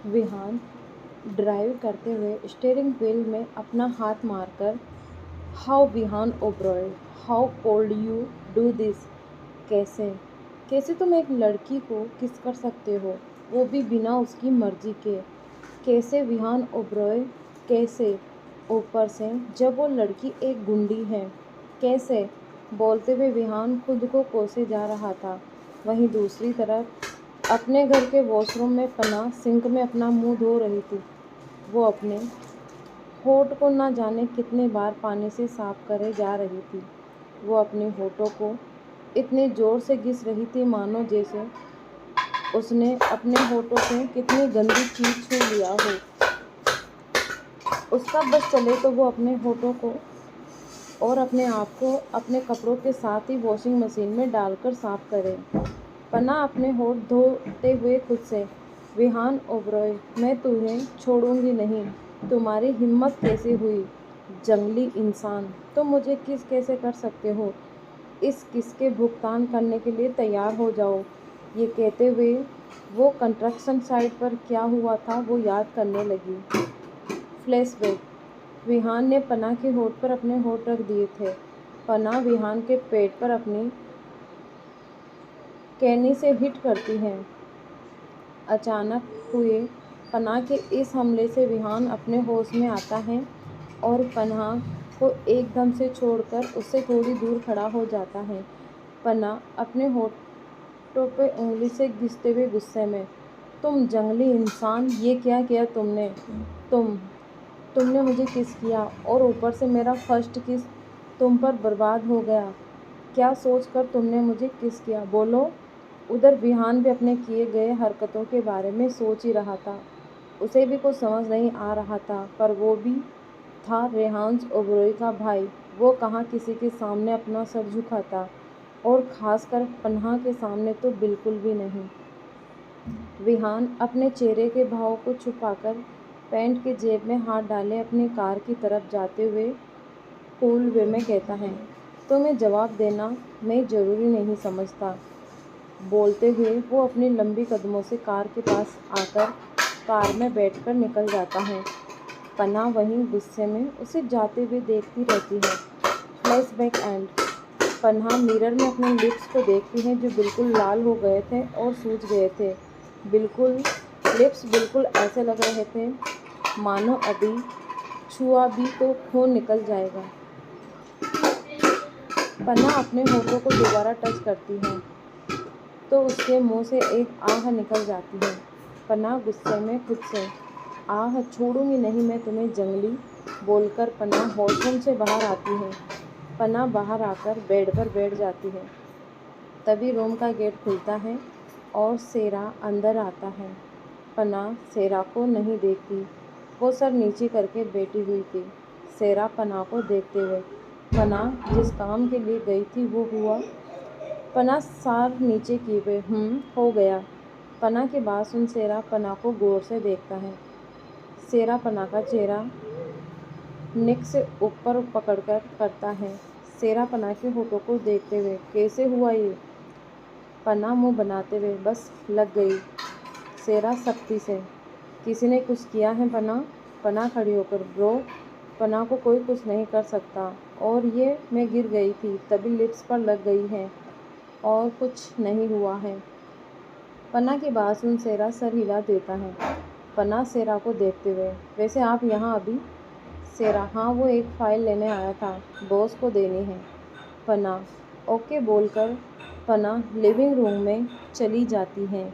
Vihaan drive करते हुए steering wheel में अपना हाथ मारकर, how Vihaan Oberoi, how could you do this. कैसे कैसे तुम एक लड़की को किस कर सकते हो, वो भी बिना उसकी मर्जी के। कैसे विहान ओब्रॉय, कैसे, ऊपर से जब वो लड़की एक गुंडी है। कैसे, बोलते हुए विहान खुद को कोसे जा रहा था। वहीं दूसरी तरफ अपने घर के वॉशरूम में पन्ना सिंक में अपना मुंह धो रही थी। वो अपने होठ को न जाने कितने बार पानी से साफ करे जा रही थी। वो अपने होठों को इतने जोर से घिस रही थी मानो जैसे उसने अपने होठों से कितनी गंदी चीज छू लिया हो। उसका बस चले तो वो अपने होठों को और अपने आप को अपने कपड़ों के साथ ही वॉशिंग मशीन में डालकर साफ करे। पन्ना अपने होठ धोते हुए खुद से, विहान ओबरॉय, मैं तुम्हें छोड़ूंगी नहीं। तुम्हारी हिम्मत कैसे हुई, जंगली इंसान, तुम मुझे किस कैसे कर सकते हो। इस किस के भुगतान करने के लिए तैयार हो जाओ। ये कहते हुए वो कंस्ट्रक्शन साइट पर क्या हुआ था वो याद करने लगी। फ्लैशबैक। विहान ने पन्ना के होठ पर अपने होठ रख दिए थे। पन्ना विहान के पेट पर अपनी कैनी से हिट करती है। अचानक हुए पन्ना के इस हमले से विहान अपने होश में आता है और पन्ना को एकदम से छोड़कर उससे थोड़ी दूर खड़ा हो जाता है। पन्ना अपने होठों पे उंगली से घिसते हुए गुस्से में, तुम जंगली इंसान, ये क्या किया तुमने। तुमने मुझे किस किया और ऊपर से मेरा फर्स्ट किस तुम पर बर्बाद हो गया। क्या सोचकर तुमने मुझे किस किया, बोलो। उधर विहान भी अपने किए गए हरकतों के बारे में सोच ही रहा था। उसे भी कुछ समझ नहीं आ रहा था, पर वो भी था रेहान ओबरॉय का भाई। वो कहाँ किसी के सामने अपना सर झुकाता, और ख़ासकर पन्ना के सामने तो बिल्कुल भी नहीं। विहान अपने चेहरे के भाव को छुपाकर पैंट के जेब में हाथ डाले अपनी कार की तरफ जाते हुए कूल वे में कहता है, तुम्हें जवाब देना मैं ज़रूरी नहीं समझता। बोलते हुए वो अपनी लंबी कदमों से कार के पास आकर कार में बैठकर निकल जाता है। पन्ना वहीं गुस्से में उसे जाते हुए देखती रहती है। Flashback and. पन्ना मिरर में अपने लिप्स को देखती है जो बिल्कुल लाल हो गए थे और सूज गए थे। लिप्स बिल्कुल ऐसे लग रहे थे मानो अभी छुआ भी तो खून निकल जाएगा। पन्ना अपने होठों को दोबारा टच करती है तो उसके मुंह से एक आह निकल जाती है। पन्ना गुस्से में खुद से, आह छोड़ूंगी नहीं मैं तुम्हें जंगली, बोलकर पन्ना वॉशरूम से बाहर आती है। पन्ना बाहर आकर बेड पर बैठ जाती है। तभी रूम का गेट खुलता है और सेरा अंदर आता है। पन्ना सेरा को नहीं देखती, वो सर नीचे करके बैठी हुई थी। सेरा पन्ना को देखते हुए, पन्ना जिस काम के लिए गई थी वो हुआ। पन्ना सार नीचे किए हुए, हो गया। पन्ना की बात सुन सेरा पन्ना को गौर से देखता है। सेरा पन्ना का चेहरा निक से ऊपर पकड़कर करता है। सेरा पन्ना के होठों को देखते हुए, कैसे हुआ ये। पन्ना मुंह बनाते हुए, बस लग गई। सेरा सख्ती से, किसी ने कुछ किया है पन्ना। पन्ना खड़ी होकर, ब्रो, पन्ना को कोई कुछ नहीं कर सकता, और ये मैं गिर गई थी तभी लिप्स पर लग गई है और कुछ नहीं हुआ है। पन्ना की बात सुन सेरा सर हिला देता है। पन्ना सेरा को देखते हुए, वैसे आप यहाँ अभी। सेरा, हाँ, वो एक फ़ाइल लेने आया था, बॉस को देनी है। पन्ना, ओके, बोलकर पन्ना लिविंग रूम में चली जाती है।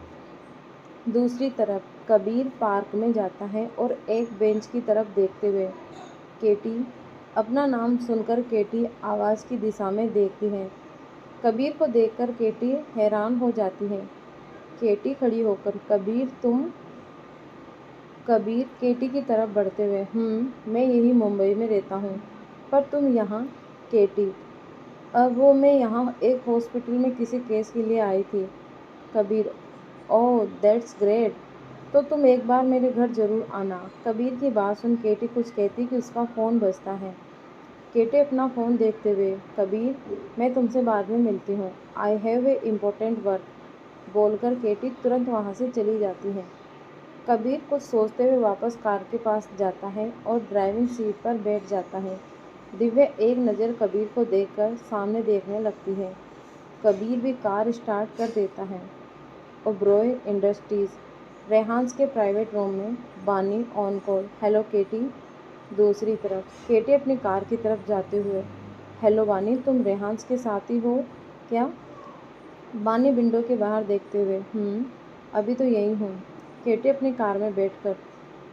दूसरी तरफ कबीर पार्क में जाता है और एक बेंच की तरफ देखते हुए, केटी। अपना नाम सुनकर केटी आवाज़ की दिशा में देखती है। कबीर को देखकर केटी हैरान हो जाती है। केटी खड़ी होकर, कबीर तुम। कबीर केटी की तरफ बढ़ते हुए, मैं यही मुंबई में रहता हूँ, पर तुम यहाँ। केटी, अब वो मैं यहाँ एक हॉस्पिटल में किसी केस के लिए आई थी। कबीर, ओह दैट्स ग्रेट, तो तुम एक बार मेरे घर ज़रूर आना। कबीर की बात सुन केटी कुछ कहती कि उसका फ़ोन बजता है। केटी अपना फ़ोन देखते हुए, कबीर, मैं तुमसे बाद में मिलती हूँ, I have a important work, बोलकर केटी तुरंत वहाँ से चली जाती है। कबीर कुछ सोचते हुए वापस कार के पास जाता है और ड्राइविंग सीट पर बैठ जाता है। दिव्या एक नज़र कबीर को देखकर सामने देखने लगती है। कबीर भी कार स्टार्ट कर देता है। ओबरॉय इंडस्ट्रीज, रेहान्स के प्राइवेट रूम में बानी ऑन कॉल। हेलो केटी। दूसरी तरफ केटी अपनी कार की तरफ जाते हुए, हेलो बानी, तुम रेहान्स के साथ ही हो क्या? बानी विंडो के बाहर देखते हुए, अभी तो यही हूँ। केटी अपनी कार में बैठकर,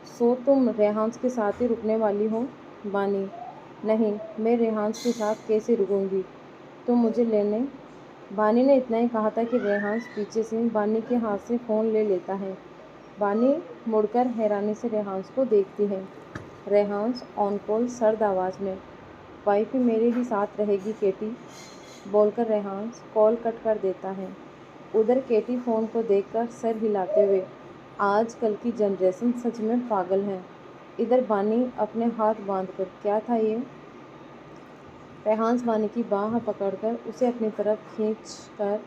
सो तुम रेहान्स के साथ ही रुकने वाली हो? बानी, नहीं, मैं रेहान्स के साथ कैसे रुकूंगी, तुम मुझे लेने। बानी ने इतना ही कहा था कि रेहान्स पीछे से बानी के हाथ से फ़ोन ले लेता है। बानी मुड़कर हैरानी से रेहान्स को देखती है। रेहान्स ऑन कॉल सर्द आवाज़ में, वाइफ मेरे ही साथ रहेगी केटी, बोलकर रेहान्स कॉल कट कर देता है। उधर केटी फ़ोन को देखकर सर हिलाते हुए, आजकल की जनरेशन सच में पागल है। इधर बानी अपने हाथ बांधकर, क्या था ये? रेहान्स बानी की बाह पकड़कर उसे अपनी तरफ खींचकर,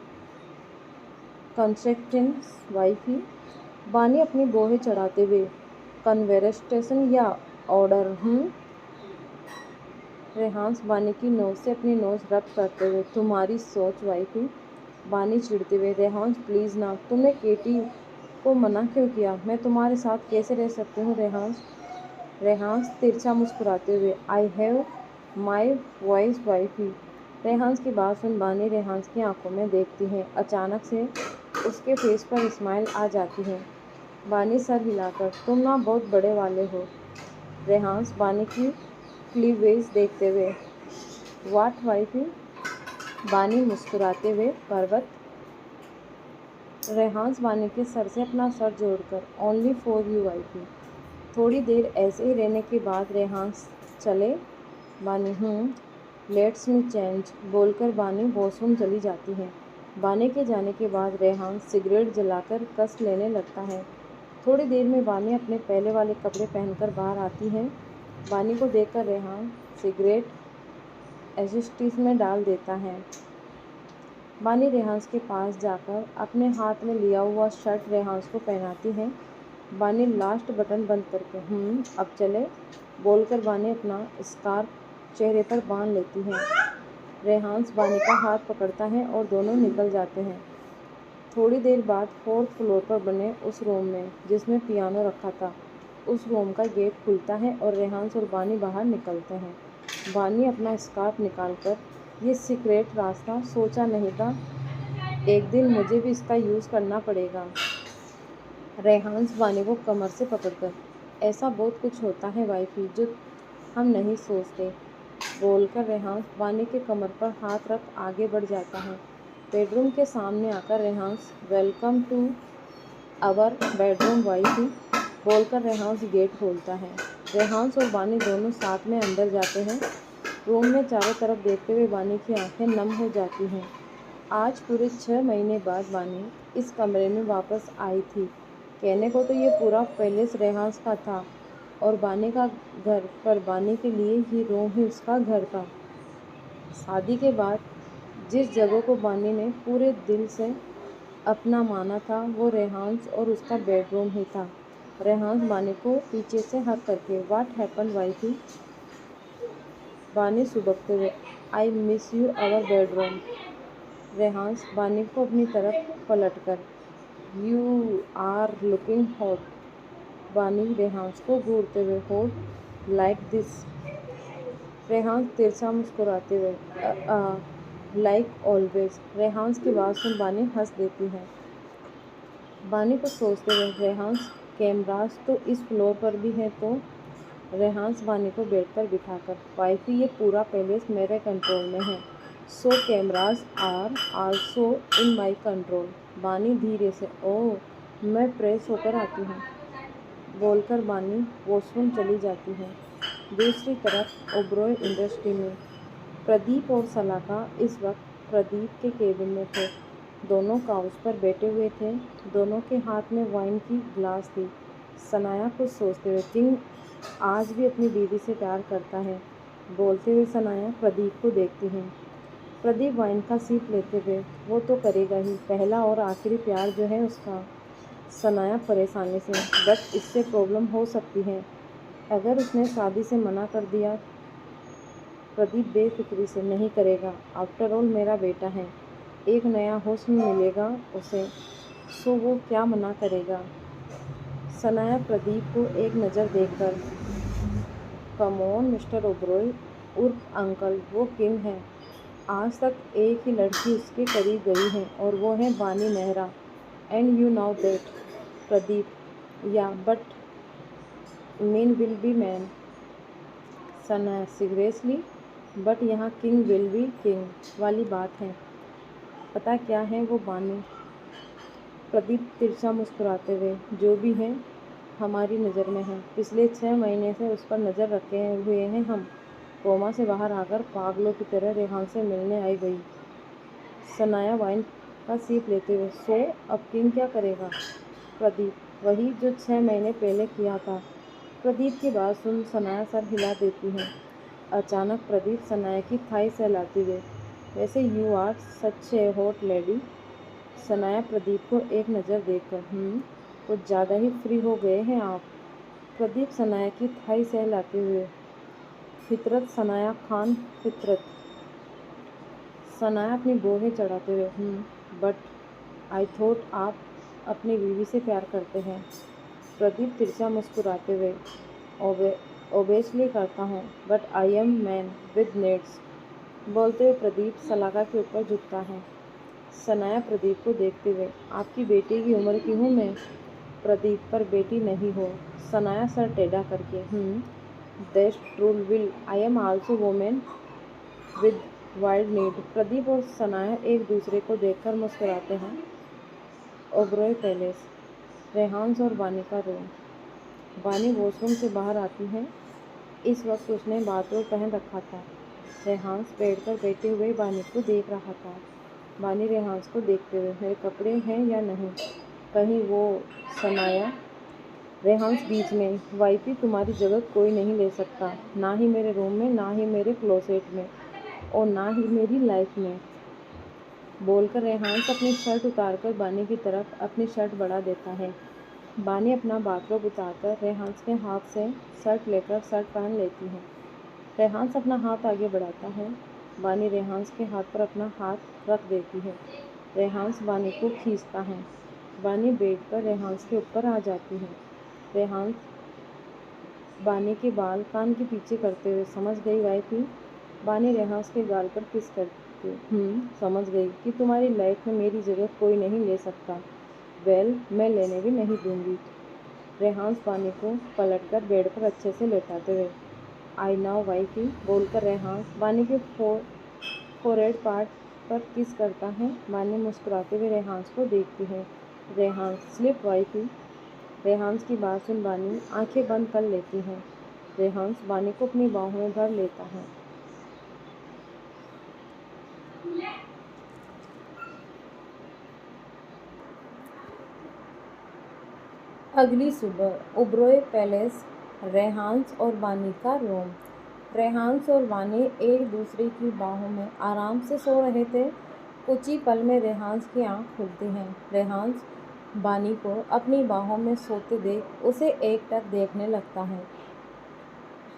कंस्ट्रक्शंस वाइफी। बानी अपनी बोहें चढ़ाते हुए, कन्वर्सेशन या ऑर्डर? रेहान्स बानी की नोज से अपनी नोज रब करते हुए, तुम्हारी सोच वाइफी। बानी चिढ़ते हुए, रेहान्स प्लीज़ ना, तुमने केटी को मना क्यों किया? मैं तुम्हारे साथ कैसे रह सकती हूँ रेहान्स? रेहान्स तिरछा मुस्कुराते हुए, I have my voice wifey. Rehans की बात सुन बानी रेहान्स की आंखों में देखती है। अचानक से उसके फेस पर स्माइल आ जाती है। बानी सर हिलाकर, तुम ना बहुत बड़े वाले हो। रेहान्स बानी की क्लीवेज देखते हुए, वाट वाइफी? बानी मुस्कुराते हुए, पर्वत। रेहान्स बानी के सर से अपना सर जोड़कर, ओनली फॉर यू वाइफी। थोड़ी देर ऐसे ही रहने के बाद रेहान्स चले। बानी, लेट्स मी चेंज, बोलकर बानी वॉशरूम चली जाती है। बानी के जाने के बाद रेहान्स सिगरेट जलाकर कस लेने लगता है। थोड़ी देर में बानी अपने पहले वाले कपड़े पहनकर बाहर आती है। बानी को देखकर रेहान्स सिगरेट एशिस्टिस में डाल देता है। बानी रेहान्स के पास जाकर अपने हाथ में लिया हुआ शर्ट रेहान्स को पहनाती है। बानी लास्ट बटन बंद करके, अब चले, बोलकर बानी अपना स्कार्फ चेहरे पर बांध लेती है। रेहान्स बानी का हाथ पकड़ता है और दोनों निकल जाते हैं। थोड़ी देर बाद 4th फ्लोर पर बने उस रूम में जिसमें पियानो रखा था, उस रूम का गेट खुलता है और रेहान्स और बानी बाहर निकलते हैं। बानी अपना स्कार्फ निकालकर, ये सीक्रेट रास्ता सोचा नहीं था, एक दिन मुझे भी इसका यूज़ करना पड़ेगा। रेहान्स बानी को कमर से पकड़कर, ऐसा बहुत कुछ होता है वाइफी जो हम नहीं सोचते, बोलकर रेहान्स बानी के कमर पर हाथ रख आगे बढ़ जाता है। बेडरूम के सामने आकर Rehans, welcome to our bedroom wifey, बोलकर रेहान्स गेट खोलता है। रेहान्स और बानी दोनों साथ में अंदर जाते हैं। रूम में चारों तरफ देखते हुए बानी की आंखें नम हो जाती हैं। आज पूरे 6 महीने बाद बानी इस कमरे में वापस आई थी। कहने को तो ये पूरा पैलेस रेहान्स का था और बानी का घर, पर बानी के लिए ही रूम ही उसका घर था। शादी के बाद जिस जगह को बानी ने पूरे दिल से अपना माना था वो रेहान्स और उसका बेडरूम ही था। रेहान्स बानी को पीछे से हक करके, व्हाट हैपन वाइफी? बानी सुबकते हुए, I miss you our bedroom. Rehans Bani को अपनी तरफ पलटकर, यू आर लुकिंग हॉट। बानी रेहान्स को घूरते हुए, हॉट लाइक दिस? रेहान्स तिरछा मुस्कुराते हुए, लाइक ऑलवेज। रेहान्स की बात सुन बानी हंस देती है। बानी को सोचते हुए, रेहान्स कैमरास तो इस फ्लोर पर भी है तो? रेहान्स बानी को बेड पर बिठाकर, वाइफी ये पूरा पैलेस मेरे कंट्रोल में है, so cameras are also in my control. Bani धीरे से, ओह मैं फ्रेश होकर आती हूँ, बोलकर बानी वॉशरूम चली जाती है। दूसरी तरफ ओबरॉय इंडस्ट्री में प्रदीप और सलाका इस वक्त प्रदीप के केबिन में थे। दोनों काउच पर बैठे हुए थे। दोनों के हाथ में वाइन की ग्लास थी। सनाया कुछ सोचते हुए, किंग आज भी अपनी बीवी से प्यार करता है, बोलते हुए सनाया प्रदीप को देखती हैं। प्रदीप वाइन का सीप लेते हुए, वो तो करेगा ही, पहला और आखिरी प्यार जो है उसका। सनाया परेशानी से, बट इससे प्रॉब्लम हो सकती है। अगर उसने शादी से मना कर दिया? प्रदीप बेफिक्री से, नहीं करेगा, आफ्टर ऑल मेरा बेटा है, एक नया हुस्न मिलेगा उसे, सो वो क्या मना करेगा। सनाया प्रदीप को एक नज़र देखकर, कम ऑन मिस्टर ओबरॉय उर्फ अंकल, वो किंग है। आज तक एक ही लड़की उसके करीब गई है और वो है Bani Nehra, and you know that. Pradeep, या but mean will be man. Sanaya, seriously, but यहाँ किंग विल बी किंग वाली बात है। पता क्या है वो बानी। प्रदीप तिरछा मुस्कुराते हुए, जो भी है हमारी नज़र में है। पिछले 6 महीने से उस पर नज़र रखे हुए हैं हम। कोमा से बाहर आकर पागलों की तरह रेहान से मिलने आई गई। सनाया वाइन का सीप लेते हुए, सो अब किंग क्या करेगा। प्रदीप, वही जो 6 महीने पहले किया था। प्रदीप की बात सुन सनाया सर हिला देती है। अचानक प्रदीप सनाया की थाई सहलाते हुए, वैसे you are such a hot lady. Sanaya Pradeep को एक नज़र देखकर, कुछ ज़्यादा ही फ्री हो गए हैं आप। प्रदीप सनाया की थाई सहलाते हुए, फितरत सनाया खान फितरत। सनाया अपनी बोहें चढ़ाते हुए, बट आई थॉट आप अपनी बीवी से प्यार करते हैं। प्रदीप तिरछा मुस्कुराते हुए, ओबेसली करता हूँ, but I am man with needs. बोलते हुए प्रदीप सलाखा के ऊपर झुकता है। सनाया प्रदीप को देखते हुए, आपकी बेटी की उम्र की हूँ मैं। प्रदीप, पर बेटी नहीं हो। सनाया सर टेढ़ा करके, that's true will, I am also women with wild need. Pradeep और सनाया एक दूसरे को देखकर मुस्कुराते हैं। ओबरॉय पैलेस, रेहान्स और बानी का रूम। बानी वॉशरूम से बाहर आती है। इस वक्त उसने बाथरोब पहन रखा था। रेहान्स बेड पर बैठे हुए बानी को देख रहा था। बानी रेहान्स को देखते हुए, मेरे कपड़े हैं या नहीं कहीं वो। सनाया, रेहान्स बीच में, वाइफी तुम्हारी जगह कोई नहीं ले सकता, ना ही मेरे रूम में, ना ही मेरे क्लोसेट में, और ना ही मेरी लाइफ में। बोलकर रेहान्स अपनी शर्ट उतारकर बानी की तरफ अपनी शर्ट बढ़ा देता है। बानी अपना बाथरोब उतारकर रेहान्स के हाथ से शर्ट लेकर शर्ट पहन लेती है। रेहान्स अपना हाथ आगे बढ़ाता है। बानी रेहान्स के हाथ पर अपना हाथ रख देती है। रेहान्स बानी को खींचता है। बानी बेड पर रेहान्स के ऊपर आ जाती है। रेहान्स बानी के बाल कान के पीछे करते हुए, समझ गई वाइफी। बानी रेहान्स के गाल पर किस करती, समझ गई कि तुम्हारी लाइफ में मेरी जगह कोई नहीं ले सकता। वेल, मैं लेने भी नहीं दूंगी। रेहान्स बानी को पलटकर बेड पर अच्छे से लेटाते हुए, आई नाउ वाइफी। बोलकर रेहान्स बानी के फोरहेड पार्ट पर किस करता है। बानी मुस्कुराते हुए रेहान्स को देखती है। Rehan's, slip wifey. रेहान्स की बात सुन बानी आंखें बंद कर लेती है। रेहान्स बानी को अपनी बाहों में भर लेता है। अगली सुबह ओबरॉय पैलेस, रेहान्स और बानी का रूम। रेहान्स और बानी एक दूसरे की बाहों में आराम से सो रहे थे। कुछ ही पल में रेहान्स की आंख खुलती है। रेहान्स बानी को अपनी बाहों में सोते देख उसे एकटक देखने लगता है।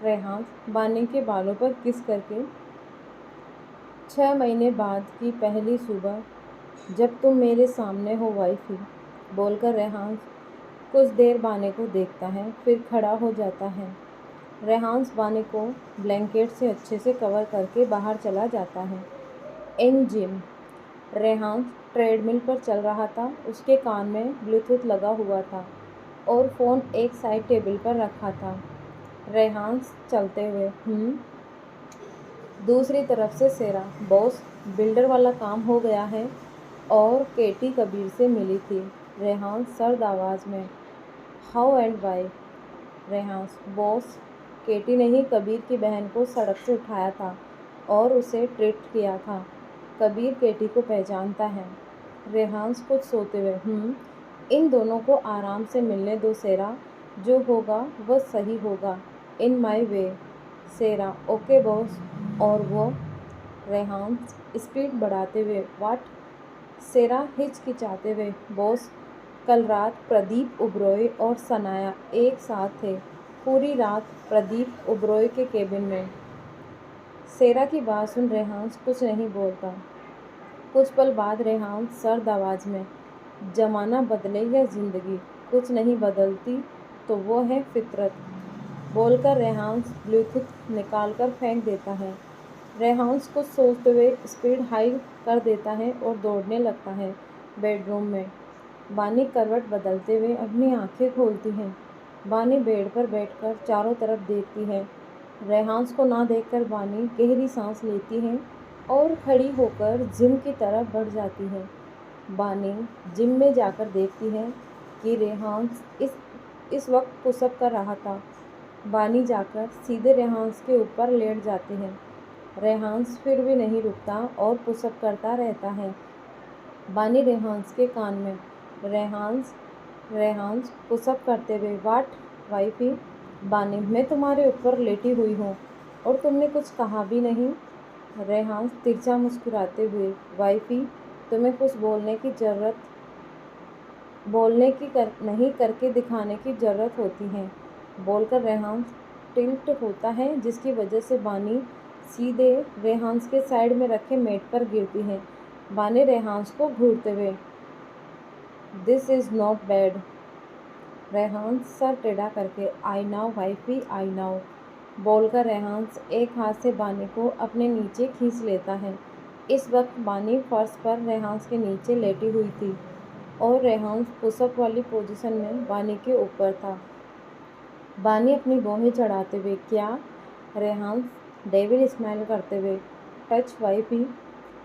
रेहान्स बानी के बालों पर किस करके, 6 महीने बाद की पहली सुबह, जब तुम मेरे सामने हो वाइफी। बोलकर रेहान्स कुछ देर बानी को देखता है, फिर खड़ा हो जाता है। रेहान्स बानी को ब्लैंकेट से अच्छे से कवर करके बाहर चला जाता है। इन जिम, रेहान्स ट्रेडमिल पर चल रहा था। उसके कान में ब्लूटूथ लगा हुआ था और फ़ोन एक साइड टेबल पर रखा था। रेहान्स चलते हुए, दूसरी तरफ से सेरा, बॉस, बिल्डर वाला काम हो गया है और केटी कबीर से मिली थी। रेहान्स सर्द आवाज़ में, how and Y. Rehan's, boss, केटी ने ही कबीर की बहन को सड़क से उठाया था और उसे ट्रीट किया था। कबीर केटी को पहचानता है। रेहान्स कुछ सोते हुए, इन दोनों को आराम से मिलने दो सेरा, जो होगा वह सही होगा, इन माई वे। सेरा, ओके बॉस। और वो। रेहान्स स्पीड बढ़ाते हुए, वाट। सेरा हिचकिचाते हुए, बॉस, कल रात प्रदीप ओबरॉय और सनाया एक साथ थे। पूरी रात प्रदीप ओबरॉय के केबिन में। सेरा की बात सुन रेहांस कुछ नहीं बोलता। कुछ पल बाद रेहांस सर्द आवाज़ में, जमाना बदले या ज़िंदगी, कुछ नहीं बदलती तो वो है फितरत, बोलकर रेहांस ब्लूटूथ निकाल कर फेंक देता है। रेहांस कुछ सोचते हुए स्पीड हाई कर देता है और दौड़ने लगता है बेडरूम में। बानी करवट बदलते हुए अपनी आंखें खोलती है। बानी बेड पर बैठकर चारों तरफ देखती है। रेहांस को ना देखकर बानी गहरी सांस लेती है और खड़ी होकर जिम की तरफ बढ़ जाती है। बानी जिम में जाकर देखती है कि रेहांस इस वक्त पुशअप कर रहा था। बानी जाकर सीधे रेहांस के ऊपर लेट जाती है। रेहांस फिर भी नहीं रुकता और पुशअप करता रहता है। बानी रेहांस के कान में, रेहांस पुशअप करते हुए, वाट वाइफी? बानी, मैं तुम्हारे ऊपर लेटी हुई हूँ और तुमने कुछ कहा भी नहीं। रेहांस तिरछा मुस्कुराते हुए, वाइफी, तुम्हें कुछ नहीं करके दिखाने की ज़रूरत होती है, बोलकर रेहांस टिल्ट होता है, जिसकी वजह से बानी सीधे रेहांस के साइड में रखे मेट पर गिरती है। बानी रेहांस को घूरते हुए, this is not bad. Rehans सर टेढ़ा करके, I know wifey, I know, बोलकर रेहांस एक हाथ से बानी को अपने नीचे खींच लेता है। इस वक्त बानी फर्श पर रेहांस के नीचे लेटी हुई थी और रेहांस पुशअप वाली पोजीशन में बानी के ऊपर था। बानी अपनी बाहें चढ़ाते हुए, क्या? रेहांस डेविल स्माइल करते हुए, टच वाइफी,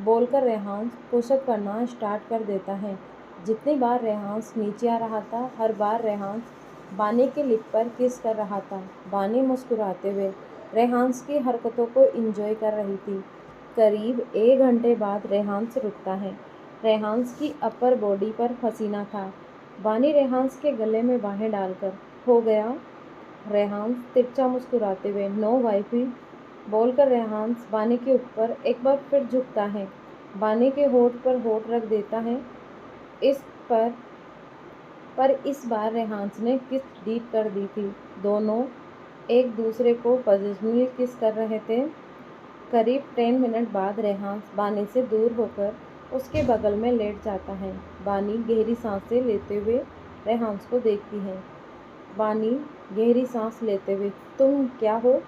बोलकर रेहांस पुशअप करना स्टार्ट कर देता है। जितनी बार रेहांस नीचे आ रहा था, हर बार रेहांस बानी के लिप पर किस कर रहा था। बानी मुस्कुराते हुए रेहांस की हरकतों को एंजॉय कर रही थी। करीब 1 घंटे बाद रेहांस रुकता है। रेहांस की अपर बॉडी पर पसीना था। बानी रेहांस के गले में बाहें डालकर, हो गया? रेहांस तिरछा मुस्कुराते हुए, नो वाइफी, बोलकर रेहांस बानी के ऊपर एक बार फिर झुकता है। बानी के होठ पर होठ रख देता है। इस बार रेहांस ने किस डीप कर दी थी। दोनों एक दूसरे को पॉजिटिवली किस कर रहे थे। करीब 10 मिनट बाद रेहांस बानी से दूर होकर उसके बगल में लेट जाता है। बानी गहरी सांसें लेते हुए रेहांस को देखती है। बानी गहरी सांस लेते हुए, तुम क्या हो?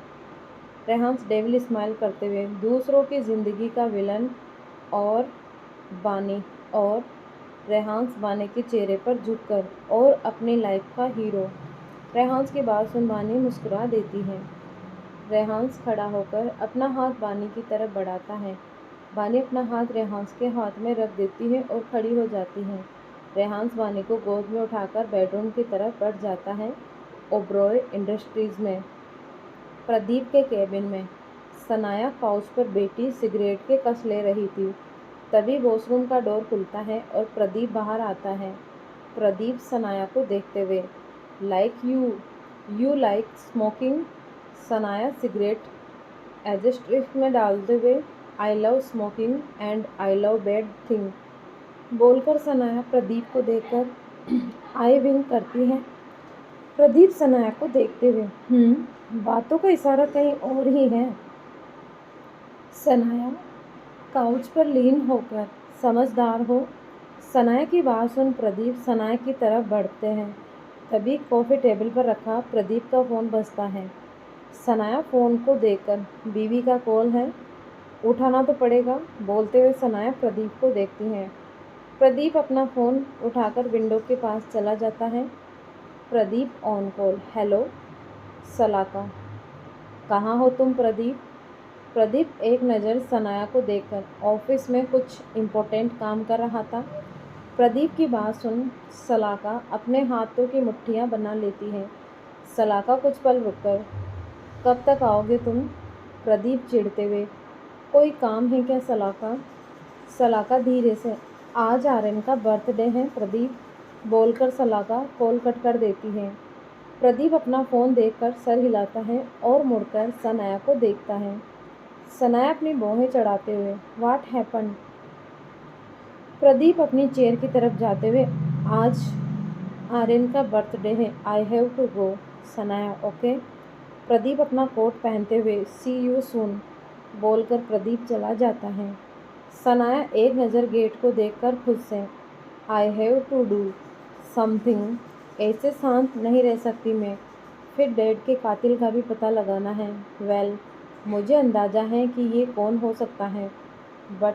रेहांस डेविल स्माइल करते हुए, दूसरों की ज़िंदगी का विलन। और बानी और रेहांस बानी के चेहरे पर झुककर, और अपनी लाइफ का हीरो। रेहांस की बात सुन बानी मुस्कुरा देती है। रेहांस खड़ा होकर अपना हाथ बानी की तरफ बढ़ाता है। बानी अपना हाथ रेहांस के हाथ में रख देती है और खड़ी हो जाती है। रेहांस बानी को गोद में उठाकर बेडरूम की तरफ बढ़ जाता है। ओबरॉय इंडस्ट्रीज़ में प्रदीप के केबिन में सनाया काउच पर बैठी सिगरेट के कस ले रही थी। तभी वॉशरूम का डोर खुलता है और प्रदीप बाहर आता है। प्रदीप सनाया को देखते हुए, you like smoking? Sanaya cigarette एजेस्ट्रिफ में डालते हुए, I love smoking and I love bad thing, बोलकर सनाया प्रदीप को देखकर आई विंक करती है। प्रदीप सनाया को देखते हुए, बातों का इशारा कहीं और ही है। सनाया काउच पर लीन होकर, समझदार हो। सनाया की बात सुन प्रदीप सनाया की तरफ बढ़ते हैं। तभी कॉफ़ी टेबल पर रखा प्रदीप का फ़ोन बजता है। सनाया फ़ोन को देखकर, बीवी का कॉल है, उठाना तो पड़ेगा, बोलते हुए सनाया प्रदीप को देखती है। प्रदीप अपना फ़ोन उठाकर विंडो के पास चला जाता है। प्रदीप ऑन कॉल, हेलो सलाका, कहाँ हो तुम प्रदीप? प्रदीप एक नज़र सनाया को देखकर ऑफिस में कुछ इम्पोर्टेंट काम कर रहा था। प्रदीप की बात सुन सलाका अपने हाथों की मुट्ठियाँ बना लेती है। सलाका कुछ पल रुककर, कब तक आओगे तुम? प्रदीप चिढ़ते हुए, कोई काम है क्या सलाका? सलाका धीरे से, आज आर्यन का बर्थडे है प्रदीप, बोलकर सलाका कॉल कट कर देती है। प्रदीप अपना फ़ोन देखकर सर हिलाता है और मुड़कर सनाया को देखता है। सनाया अपनी बाहें चढ़ाते हुए, व्हाट हैपन? प्रदीप अपनी चेयर की तरफ जाते हुए, आज आर्यन का बर्थडे है, I have to go. Sanaya okay. Pradeep अपना कोट पहनते हुए सी यू सून बोलकर प्रदीप चला जाता है। सनाया एक नज़र गेट को देखकर खुश है। I have to do something, ऐसे शांत नहीं रह सकती मैं। फिर डैड के कातिल का भी पता लगाना है। वेल, मुझे अंदाज़ा है कि ये कौन हो सकता है, बट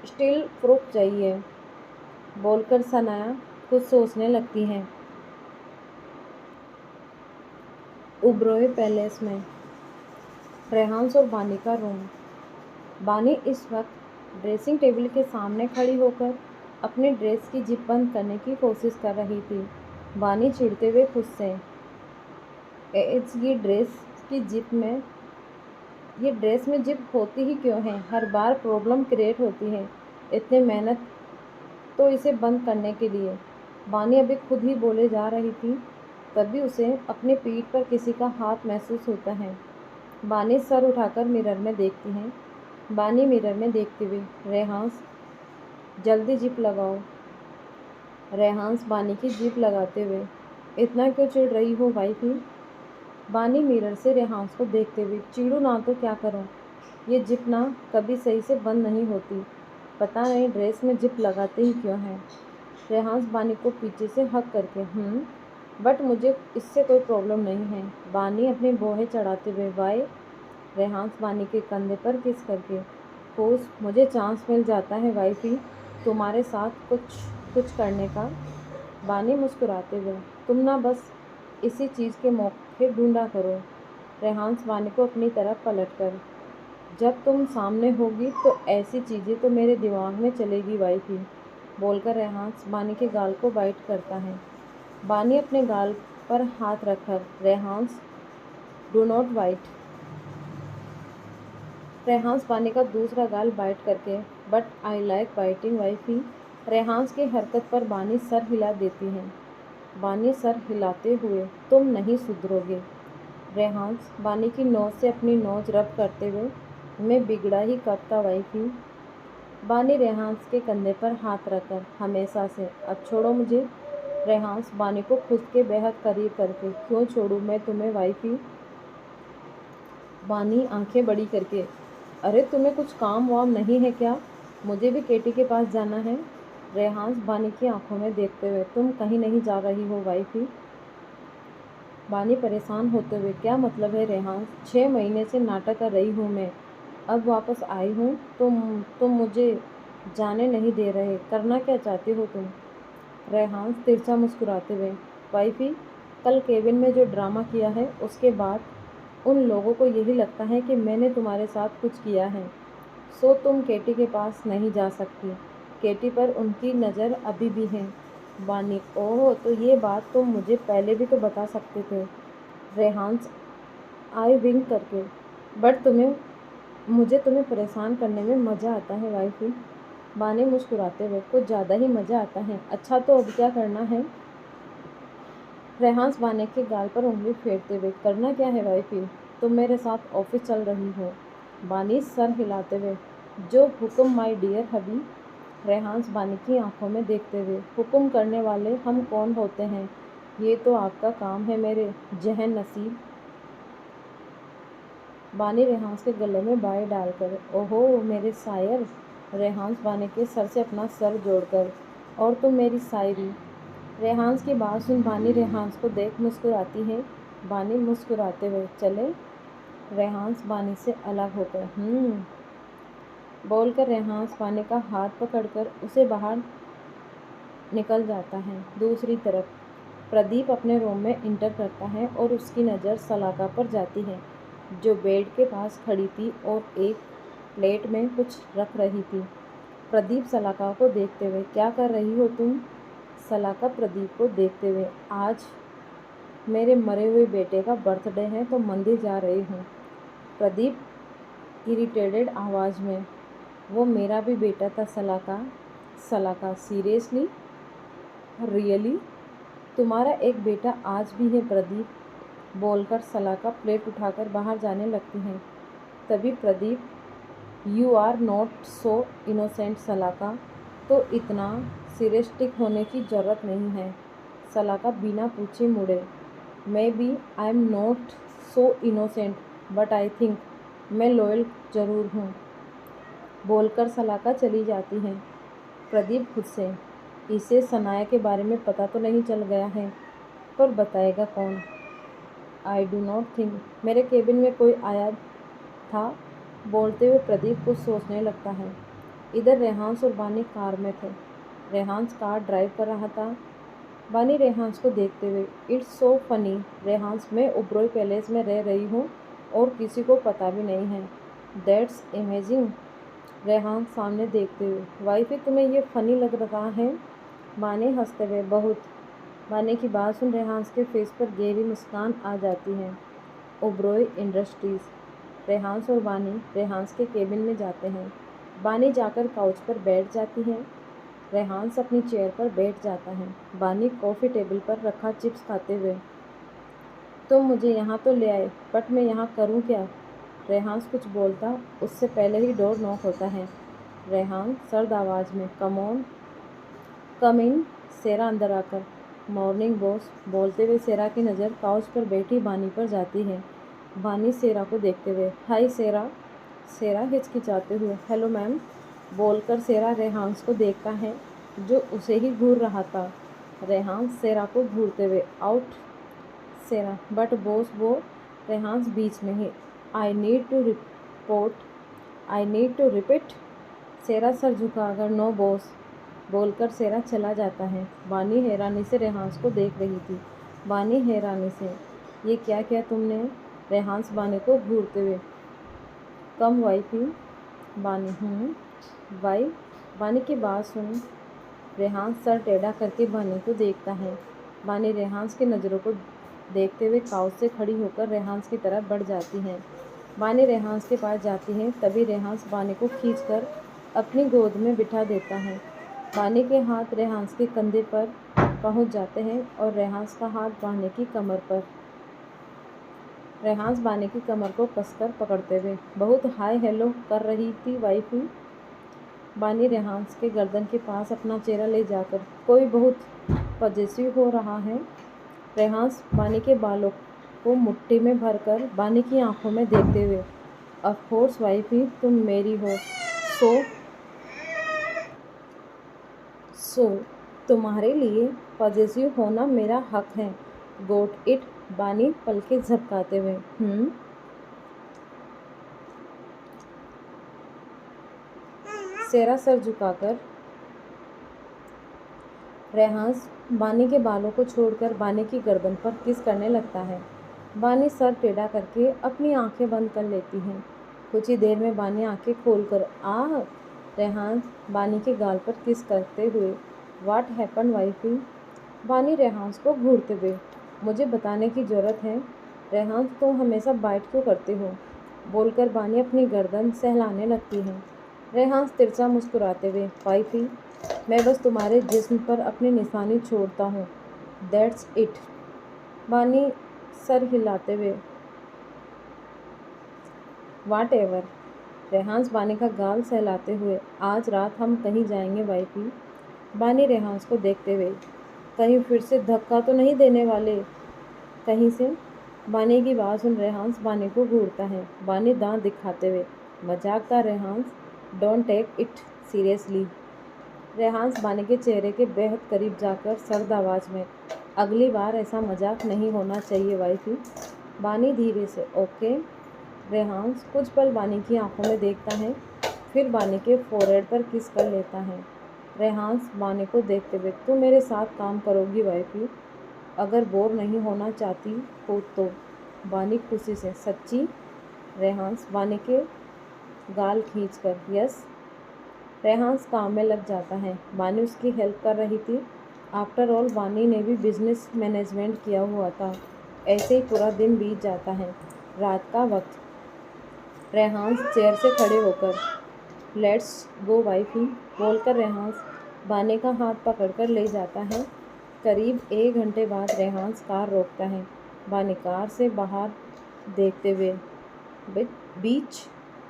स्टिल प्रूफ चाहिए, बोलकर सनाया खुद सोचने लगती हैं। उबरोए पैलेस में रेहांस और बानी का रूम। बानी इस वक्त ड्रेसिंग टेबल के सामने खड़ी होकर अपनी ड्रेस की जिप बंद करने की कोशिश कर रही थी। बानी चिढ़ते हुए खुद से, ये ड्रेस में जिप होती ही क्यों है? हर बार प्रॉब्लम क्रिएट होती है। इतनी मेहनत तो इसे बंद करने के लिए। बानी अभी खुद ही बोले जा रही थी, तभी उसे अपनी पीठ पर किसी का हाथ महसूस होता है। बानी सर उठाकर मिरर में देखती है। बानी मिरर में देखते हुए, रेहांस जल्दी जिप लगाओ। रेहांस बानी की जिप लगाते हुए, इतना क्यों चिढ़ रही हो वाइफी? बानी मिरर से रेहांस को देखते हुए, चिढ़ू ना तो क्या करूं? ये जिप ना कभी सही से बंद नहीं होती, पता नहीं ड्रेस में जिप लगाते ही क्यों है। रेहांस बानी को पीछे से हक करके, बट मुझे इससे कोई प्रॉब्लम नहीं है। बानी अपने बोहे चढ़ाते हुए, वाई? रेहांस बानी के कंधे पर किस करके, खुश, मुझे चांस मिल जाता है वाइफी तुम्हारे साथ कुछ करने का। बानी मुस्कुराते हुए, तुम ना बस इसी चीज़ के मौके ढूंढा करो। रेहांस बानी को अपनी तरफ पलटकर, जब तुम सामने होगी तो ऐसी चीज़ें तो मेरे दिमाग में चलेगी वाइफी, बोलकर रेहांस बानी के गाल को बाइट करता है। बानी अपने गाल पर हाथ रखकर, Rehans do not bite. Rehans Bani का दूसरा गाल बाइट करके, but I like biting wifey. Rehans की हरकत पर बानी सर हिला देती है। बानी सर हिलाते हुए, तुम नहीं सुधरोगे। रेहांस बानी की नोज से अपनी नोज रब करते हुए, मैं बिगड़ा ही कब था वाइफी। बानी रेहांस के कंधे पर हाथ रखकर, हमेशा से, अब छोड़ो मुझे। रेहांस बानी को खुद के बेहद करीब करके, क्यों छोड़ूं मैं तुम्हें वाइफी? बानी आंखें बड़ी करके, अरे तुम्हें कुछ काम वाम नहीं है क्या? मुझे भी केटी के पास जाना है। रेहांस बानी की आंखों में देखते हुए, तुम कहीं नहीं जा रही हो वाइफी। बानी परेशान होते हुए, क्या मतलब है रेहांस? 6 महीने से नाटक कर रही हूँ मैं, अब वापस आई हूँ तुम मुझे जाने नहीं दे रहे। करना क्या चाहते हो तुम? रेहांस तिरछा मुस्कुराते हुए, वाइफी कल केबिन में जो ड्रामा किया है उसके बाद उन लोगों को यही लगता है कि मैंने तुम्हारे साथ कुछ किया है, सो तुम केटी के पास नहीं जा सकती। केटी पर उनकी नज़र अभी भी है। बानी, ओह, तो ये बात तुम मुझे पहले भी तो बता सकते थे। रेहांस आई विंक करके, बट मुझे तुम्हें परेशान करने में मज़ा आता है वाइफी। बानी मुस्कुराते हुए, कुछ ज़्यादा ही मज़ा आता है। अच्छा, तो अब क्या करना है? रेहांस बानी के गाल पर उंगली फेरते हुए, करना क्या है वाइफी? तुम मेरे साथ ऑफिस चल रही हो। बानी सर हिलाते हुए, जो हुक्म माय डियर हबी। रेहांस बानी की आंखों में देखते हुए, हुक्म करने वाले हम कौन होते हैं? ये तो आपका काम है मेरे जहन नसीब। बानी रेहांस के गले में बाएं डालकर, ओहो मेरे शायर। रेहांस बानी के सर से अपना सर जोड़कर, और तुम मेरी शायरी। रेहांस की बात सुन बानी रेहांस को देख मुस्कुराती है। बानी मुस्कुराते हुए, चले? रेहांस बानी से अलग होकर, बोलकर रेहांस बानी का हाथ पकड़कर उसे बाहर निकल जाता है। दूसरी तरफ प्रदीप अपने रूम में इंटर करता है और उसकी नज़र सलाका पर जाती है, जो बेड के पास खड़ी थी और एक प्लेट में कुछ रख रही थी। प्रदीप सलाका को देखते हुए, क्या कर रही हो तुम? सलाका प्रदीप को देखते हुए, आज मेरे मरे हुए बेटे का बर्थडे है तो मंदिर जा रही हूँ। प्रदीप इरिटेटेड आवाज़ में, वो मेरा भी बेटा था सलाका। सलाका, सीरियसली? रियली? तुम्हारा एक बेटा आज भी है प्रदीप, बोलकर सलाका प्लेट उठाकर बाहर जाने लगती हैं। तभी Pradeep, you are not so innocent सलाका, तो इतना सिरियस्टिक होने की ज़रूरत नहीं है। सलाका बिना पूछे मुड़े। May be I am not so innocent but I think मैं लॉयल ज़रूर हूँ, बोलकर सलाका चली जाती है। प्रदीप खुद से, इसे सनाया के बारे में पता तो नहीं चल गया है, पर बताएगा कौन? आई डू नॉट थिंक मेरे केबिन में कोई आया था। बोलते हुए प्रदीप कुछ सोचने लगता है। इधर रेहांस और बानी कार में थे। रेहांस कार ड्राइव कर रहा था। बानी रेहांस को देखते हुए, इट्स सो फनी रेहांस, मैं ओबरॉय पैलेस में रह रही हूँ और किसी को पता भी नहीं है। That's amazing. रेहांस सामने देखते हुए, वाइफी तुम्हें ये फनी लग रहा है? बानी हंसते हुए, बहुत। बानी की बात सुन रेहांस के फेस पर गहरी मुस्कान आ जाती है। ओबरॉय इंडस्ट्रीज। रेहांस और बानी रेहांस के केबिन में जाते हैं। बानी जाकर काउच पर बैठ जाती है। रेहांस अपनी चेयर पर बैठ जाता है। बानी कॉफ़ी टेबल पर रखा चिप्स खाते हुए, तुम मुझे यहाँ तो ले आए, बट मैं यहाँ करूँ क्या? रेहांस कुछ बोलता उससे पहले ही डोर नॉक होता है। रेहान सर्द आवाज़ में, कम ऑन, कम इन। सेरा अंदर आकर, मॉर्निंग बॉस, बोलते हुए सेरा की नज़र काउच पर बैठी बानी पर जाती है। बानी सेरा को देखते हुए, हाय सेरा। सेरा हिचकिचाते हुए, हेलो मैम, बोलकर सेरा रेहांस को देखता है जो उसे ही घूर रहा था। रेहांस सेरा को घूरते हुए, आउट। सेरा, बट बॉस वो। रेहांस बीच में ही, I need to report, I need to repeat. Sera सर झुकाकर, नो बॉस, बोलकर सेरा चला जाता है। बानी हैरानी से रेहांस को देख रही थी। बानी हैरानी से, ये क्या किया तुमने? रेहांस बानी को घूरते हुए, कम वाइफी। बानी, वाई? बानी की बात सुन रेहांस सर टेढ़ा करके बानी को देखता है। बानी रेहांस की नज़रों को देखते हुए काउच से खड़ी होकर रेहांस की तरफ बढ़ जाती है। बानी रेहांस के पास जाती है, तभी रेहांस बानी को खींचकर अपनी गोद में बिठा देता है। बानी के हाथ रेहांस के कंधे पर पहुंच जाते हैं और रेहांस का हाथ बानी की कमर पर। रेहांस बानी की कमर को कसकर पकड़ते हुए, बहुत हाय हेलो कर रही थी वाइफी। बानी रेहांस के गर्दन के पास अपना चेहरा ले जाकर, कोई बहुत पजेसिव हो रहा है। रेहांस बानी के बालों को मुट्ठी में भरकर बानी की आंखों में देखते हुए, ऑफ कोर्स वाइफी, तुम मेरी हो, सो तुम्हारे लिए पजेसिव होना मेरा हक है। Got it? बानी पलके झपकाते हुए, सेरा सर झुकाकर। रेहांस बानी के बालों को छोड़कर बानी की गर्दन पर किस करने लगता है। बानी सर टेढ़ा करके अपनी आंखें बंद कर लेती हैं। कुछ ही देर में बानी आंखें खोलकर, आह! रेहांस बानी के गाल पर किस करते हुए, व्हाट हैपन वाइफी? बानी रेहांस को घूरते हुए, मुझे बताने की ज़रूरत है। रेहांस, तुम हमेशा बाइट क्यों करते हो? बोलकर बानी अपनी गर्दन सहलाने लगती है। रेहांस तिरछा मुस्कुराते हुए, वाइफी, मैं बस तुम्हारे जिस्म पर अपनी निशानी छोड़ता हूँ, दैट्स इट। बानी सर हिलाते हुए, वाट एवर। रेहांस बानी का गाल सहलाते हुए, आज रात हम कहीं जाएंगे वाइफी। बानी रेहांस को देखते हुए, कहीं फिर से धक्का तो नहीं देने वाले कहीं से? बानी की बात सुन रेहांस बानी को घूरता है। बानी दांत दिखाते हुए, मजाक था रेहांस, डोंट टेक इट सीरियसली। रेहांस बानी के चेहरे के बेहद करीब जाकर सर्द आवाज़ में, अगली बार ऐसा मजाक नहीं होना चाहिए वाइफी। बानी धीरे से, ओके। रेहांस कुछ पल बानी की आंखों में देखता है, फिर बानी के फोरहेड पर किस कर लेता है। रेहांस बानी को देखते हुए, तुम मेरे साथ काम करोगी वाइफी, अगर बोर नहीं होना चाहती हो तो? बानी खुशी से, सच्ची? रेहांस बानी के गाल खींचकर, यस। रेहांस काम में लग जाता है। बानी उसकी हेल्प कर रही थी। आफ्टर ऑल बानी ने भी बिजनेस मैनेजमेंट किया हुआ था। ऐसे ही पूरा दिन बीत जाता है। रात का वक्त। रेहांस चेयर से खड़े होकर, लेट्स गो वाइफी, बोलकर रेहांस बानी का हाथ पकड़कर ले जाता है। करीब 1 घंटे बाद रेहांस कार रोकता है। बानी कार से बाहर देखते हुए, बीच,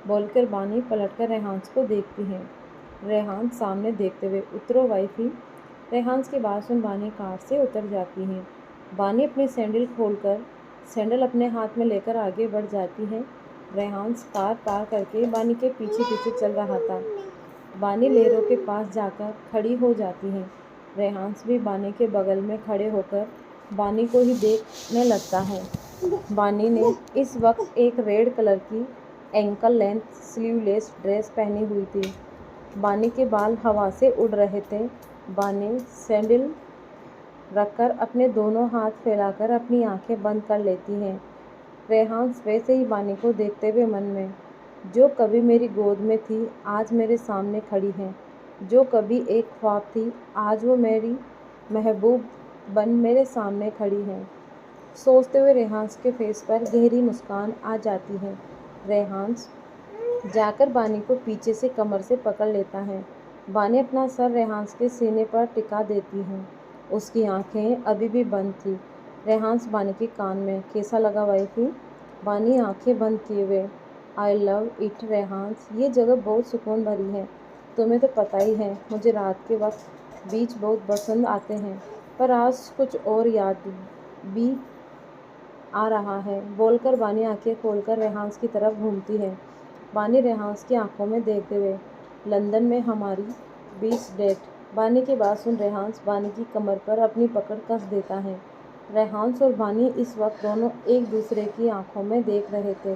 बोलकर बानी पलटकर रेहांस को देखती है। रेहान सामने देखते हुए, उतरो वाइफी। रेहान की बात सुन बानी कार से उतर जाती हैं। बानी अपनी सैंडल खोलकर सैंडल अपने हाथ में लेकर आगे बढ़ जाती है। रेहान कार पार करके बानी के पीछे पीछे चल रहा था। बानी लेरों के पास जाकर खड़ी हो जाती है। रेहान भी बानी के बगल में खड़े होकर बानी को ही देखने लगता है। बानी ने इस वक्त एक रेड कलर की एंकल लेंथ स्लीवलेस ड्रेस पहनी हुई थी। बानी के बाल हवा से उड़ रहे थे। बानी सैंडल रखकर अपने दोनों हाथ फैलाकर अपनी आंखें बंद कर लेती हैं। रेहान वैसे ही बानी को देखते हुए मन में, जो कभी मेरी गोद में थी आज मेरे सामने खड़ी है, जो कभी एक ख्वाब थी आज वो मेरी महबूब बन मेरे सामने खड़ी है, सोचते हुए रेहान के फेस पर गहरी मुस्कान आ जाती है। रेहान जाकर बानी को पीछे से कमर से पकड़ लेता है। बानी अपना सर रेहान के सीने पर टिका देती है। उसकी आंखें अभी भी बंद थी। रेहान बानी के कान में, कैसा लगा वाइफी? बानी आंखें बंद किए हुए, आई लव इट रेहान, ये जगह बहुत सुकून भरी है। तुम्हें तो पता ही है मुझे रात के वक्त बीच बहुत पसंद आते हैं, पर आज कुछ और याद भी आ रहा है। बोलकर बानी आंखें खोलकर रेहान की तरफ घूमती है। बानी रेहान की आंखों में देखते हुए, लंदन में हमारी बीच डेट। बानी की बात सुन रेहान बानी की कमर पर अपनी पकड़ कस देता है। रेहान और बानी इस वक्त दोनों एक दूसरे की आंखों में देख रहे थे।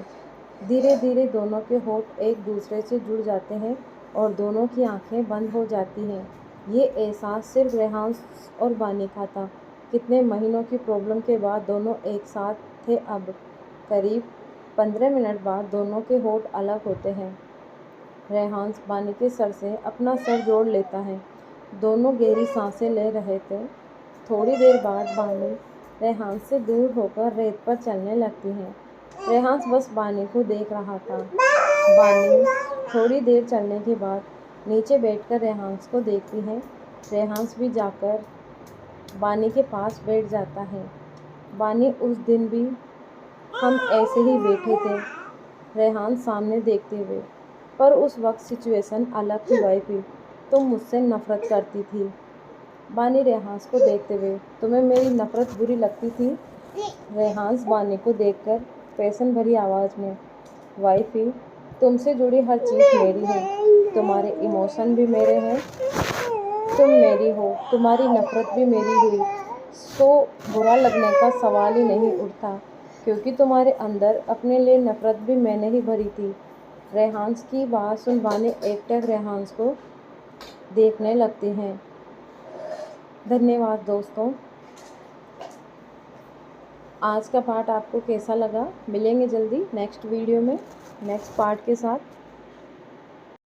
धीरे धीरे दोनों के होठ एक दूसरे से जुड़ जाते हैं और दोनों की आंखें बंद हो जाती हैं। ये एहसास सिर्फ रेहान और बानी का था। कितने महीनों की प्रॉब्लम के बाद दोनों एक साथ थे। अब करीब 15 मिनट बाद दोनों के होठ अलग होते हैं। रेहान बानी के सर से अपना सर जोड़ लेता है। दोनों गहरी सांसें ले रहे थे। थोड़ी देर बाद बानी रेहान से दूर होकर रेत पर चलने लगती है। रेहान बस बानी को देख रहा था। बानी थोड़ी देर चलने के बाद नीचे बैठकर रेहान को देखती है। रेहान भी जाकर बानी के पास बैठ जाता है। बानी, उस दिन भी हम ऐसे ही बैठे थे, रेहान सामने देखते हुए, पर उस वक्त सिचुएशन अलग थी वाइफी, तुम मुझसे नफरत करती थी। बानी रेहान को देखते हुए, तुम्हें मेरी नफरत बुरी लगती थी? रेहान बानी को देखकर पैशन भरी आवाज़ में, वाइफी तुमसे जुड़ी हर चीज़ मेरी है, तुम्हारे इमोशन भी मेरे हैं, तुम मेरी हो, तुम्हारी नफरत भी मेरी हुई तो बुरा लगने का सवाल ही नहीं उठता, क्योंकि तुम्हारे अंदर अपने लिए नफरत भी मैंने ही भरी थी। रेहान की बात सुन बानी एकटक रेहान को देखने लगती हैं। धन्यवाद दोस्तों। आज का पार्ट आपको कैसा लगा? मिलेंगे जल्दी नेक्स्ट वीडियो में नेक्स्ट पार्ट के साथ।